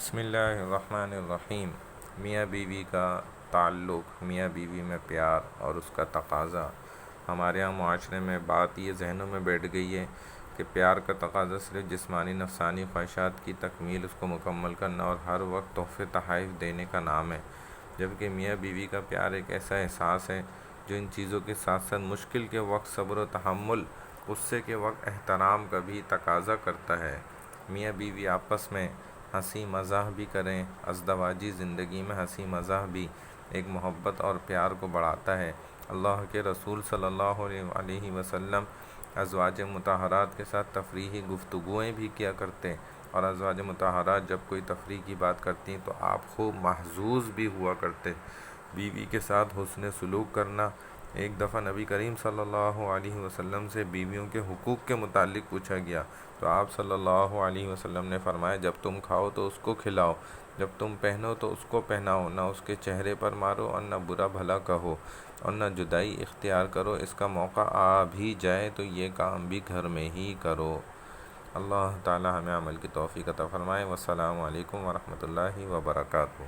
بسم اللہ الرحمن الرحیم۔ میاں بیوی کا تعلق، میاں بیوی میں پیار اور اس کا تقاضا، ہمارے یہاں معاشرے میں بات یہ ذہنوں میں بیٹھ گئی ہے کہ پیار کا تقاضا صرف جسمانی نفسانی خواہشات کی تکمیل، اس کو مکمل کرنا اور ہر وقت تحفے تحائف دینے کا نام ہے، جبکہ میاں بیوی کا پیار ایک ایسا احساس ہے جو ان چیزوں کے ساتھ ساتھ مشکل کے وقت صبر و تحمل، غصے کے وقت احترام کا بھی تقاضا کرتا ہے۔ میاں بیوی آپس میں ہنسی مزاح بھی کریں۔ ازدواجی زندگی میں ہنسی مزاح بھی ایک محبت اور پیار کو بڑھاتا ہے۔ اللہ کے رسول صلی اللہ علیہ وسلم ازواج مطہرات کے ساتھ تفریحی گفتگویں بھی کیا کرتے، اور ازواج مطہرات جب کوئی تفریح کی بات کرتی تو آپ خوب محظوظ بھی ہوا کرتے۔ بیوی کے ساتھ حسن سلوک کرنا۔ ایک دفعہ نبی کریم صلی اللہ علیہ وسلم سے بیویوں کے حقوق کے متعلق پوچھا گیا تو آپ صلی اللہ علیہ وسلم نے فرمایا، جب تم کھاؤ تو اس کو کھلاؤ، جب تم پہنو تو اس کو پہناؤ، نہ اس کے چہرے پر مارو اور نہ برا بھلا کہو، اور نہ جدائی اختیار کرو۔ اس کا موقع آ بھی جائے تو یہ کام بھی گھر میں ہی کرو۔ اللہ تعالی ہمیں عمل کی توفیق عطا فرمائے۔ والسلام علیکم ورحمۃ اللہ وبرکاتہ۔